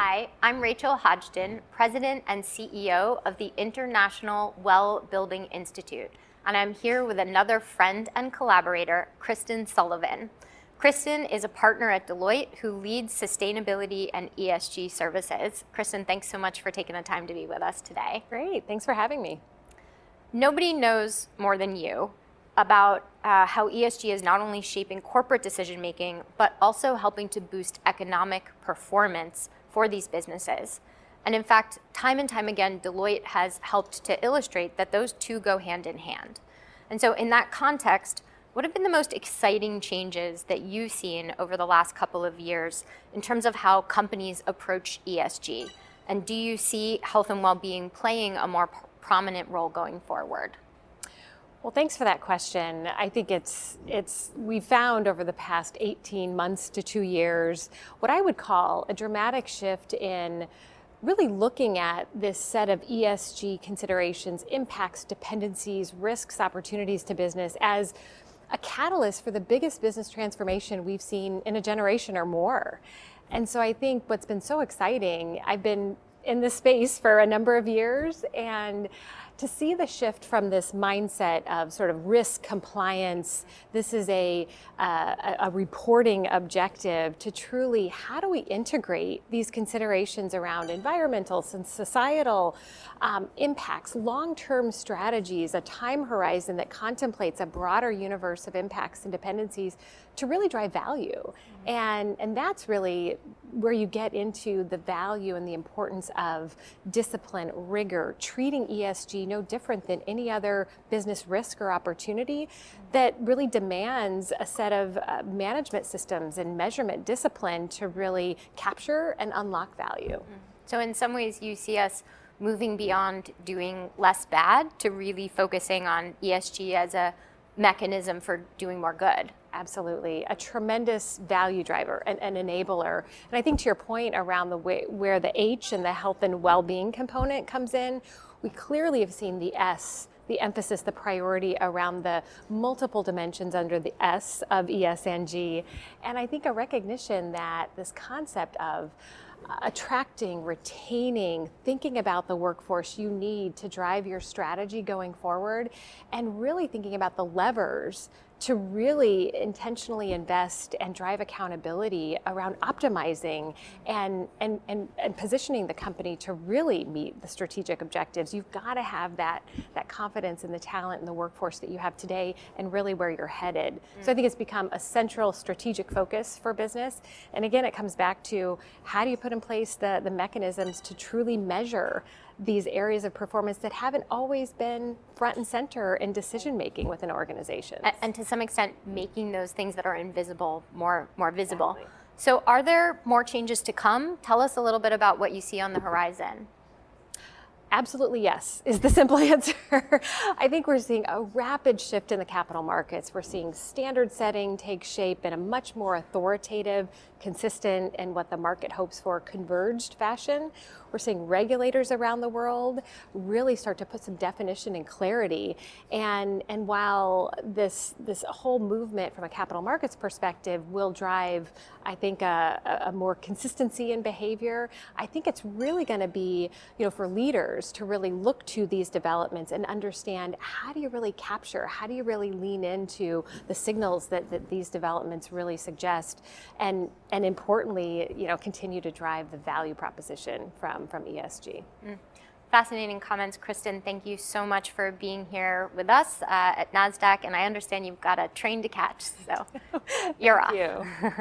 Hi, I'm Rachel Hodgdon, President and CEO of the International Wellbeing Institute, and I'm here with another friend and collaborator, Kristen Sullivan. Kristen is a partner at Deloitte who leads sustainability and ESG services. Kristen, thanks so much for taking the time to be with us today. Great, thanks for having me. Nobody knows more than you about how ESG is not only shaping corporate decision-making, but also helping to boost economic performance for these businesses. And in fact, time and time again, Deloitte has helped to illustrate that those two go hand in hand. And so in that context, what have been the most exciting changes that you've seen over the last couple of years in terms of how companies approach ESG? And do you see health and well-being playing a more prominent role going forward? Well, thanks for that question. I think we found over the past 18 months to 2 years what I would call a dramatic shift in really looking at this set of ESG considerations, impacts, dependencies, risks, opportunities to business as a catalyst for the biggest business transformation we've seen in a generation or more. And so I think what's been so exciting, I've been in this space for a number of years, and to see the shift from this mindset of sort of risk compliance, this is a reporting objective, to truly how do we integrate these considerations around environmental and societal impacts, long-term strategies, a time horizon that contemplates a broader universe of impacts and dependencies to really drive value. And that's really where you get into the value and the importance of discipline, rigor, treating ESG no different than any other business risk or opportunity that really demands a set of management systems and measurement discipline to really capture and unlock value. So in some ways you see us moving beyond doing less bad to really focusing on ESG as a mechanism for doing more good. Absolutely, a tremendous value driver, an enabler. And I think to your point around the way where the H and the health and well-being component comes in, we clearly have seen the S, the emphasis, the priority around the multiple dimensions under the S of ESG. And I think a recognition that this concept of attracting, retaining, thinking about the workforce you need to drive your strategy going forward, and really thinking about the levers to really intentionally invest and drive accountability around optimizing and positioning the company to really meet the strategic objectives. You've got to have that confidence in the talent and the workforce that you have today and really where you're headed. So I think it's become a central strategic focus for business. And again, it comes back to how do you put in place the mechanisms to truly measure these areas of performance that haven't always been front and center in decision making within organizations. And to some extent, making those things that are invisible more visible. Exactly. So are there more changes to come? Tell us a little bit about what you see on the horizon. Absolutely yes, is the simple answer. I think we're seeing a rapid shift in the capital markets. We're seeing standard setting take shape in a much more authoritative, consistent, and what the market hopes for, converged fashion. We're seeing regulators around the world really start to put some definition and clarity. And while this whole movement from a capital markets perspective will drive, I think, a more consistency in behavior, I think it's really going to be, for leaders to really look to these developments and understand how do you really capture, how do you really lean into the signals that these developments really suggest, and importantly, continue to drive the value proposition from ESG. Fascinating comments, Kristen. Thank you so much for being here with us at NASDAQ, and I understand you've got a train to catch, so you're off. Thank you.